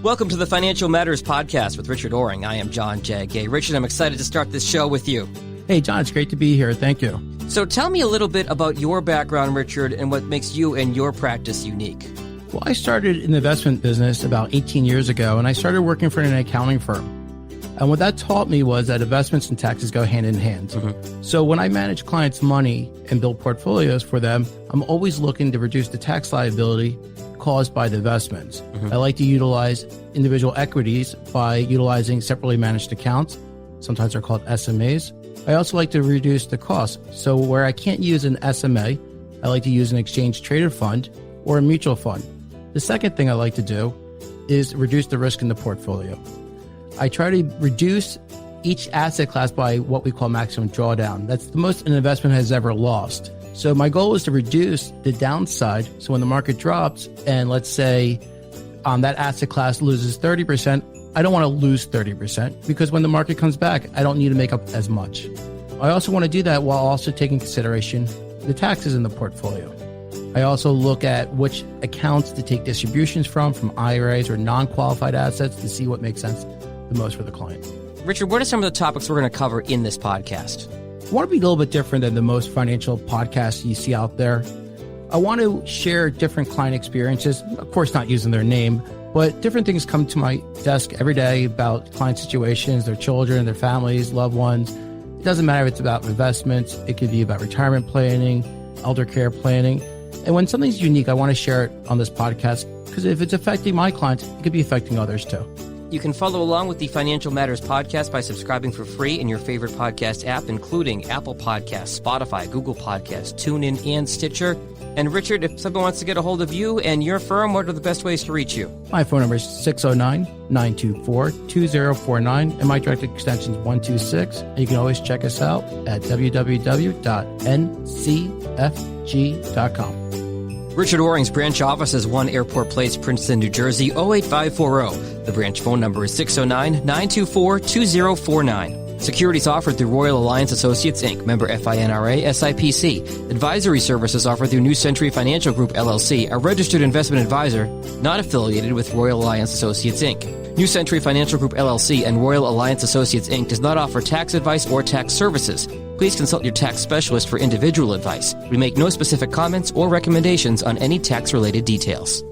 Welcome to the Financial Matters Podcast with Richard Oring. I am John J. Gay. Richard, I'm excited to start this show with you. Hey, John, it's great to be here. Thank you. So tell me a little bit about your background, Richard, and what makes you and your practice unique. Well, I started in the investment business about 18 years ago, and I started working for an accounting firm. And what that taught me was that investments and taxes go hand in hand. Mm-hmm. So when I manage clients' money and build portfolios for them, I'm always looking to reduce the tax liability caused by the investments. Mm-hmm. I like to utilize individual equities by utilizing separately managed accounts. Sometimes they're called SMAs. I also like to reduce the cost. So where I can't use an SMA, I like to use an exchange traded fund or a mutual fund. The second thing I like to do is reduce the risk in the portfolio. I try to reduce each asset class by what we call maximum drawdown. That's the most an investment has ever lost. So my goal is to reduce the downside. So when the market drops and let's say that asset class loses 30%, I don't want to lose 30% because when the market comes back, I don't need to make up as much. I also want to do that while also taking consideration the taxes in the portfolio. I also look at which accounts to take distributions from IRAs or non-qualified assets to see what makes sense the most for the client. Richard, what are some of the topics we're going to cover in this podcast? I want to be a little bit different than the most financial podcasts you see out there. I want to share different client experiences, of course not using their name, but different things come to my desk every day about client situations, their children, their families, loved ones. It doesn't matter if it's about investments, it could be about retirement planning, elder care planning. And when something's unique, I want to share it on this podcast because if it's affecting my clients, it could be affecting others too. You can follow along with the Financial Matters Podcast by subscribing for free in your favorite podcast app, including Apple Podcasts, Spotify, Google Podcasts, TuneIn, and Stitcher. And Richard, if someone wants to get a hold of you and your firm, what are the best ways to reach you? My phone number is 609-924-2049, and my direct extension is 126. And you can always check us out at www.ncfg.com. Richard Oring's branch office is 1 Airport Place, Princeton, New Jersey, 08540. The branch phone number is 609-924-2049. Securities offered through Royal Alliance Associates, Inc., member FINRA, SIPC. Advisory services offered through New Century Financial Group, LLC, a registered investment advisor not affiliated with Royal Alliance Associates, Inc. New Century Financial Group, LLC and Royal Alliance Associates, Inc. does not offer tax advice or tax services. Please consult your tax specialist for individual advice. We make no specific comments or recommendations on any tax-related details.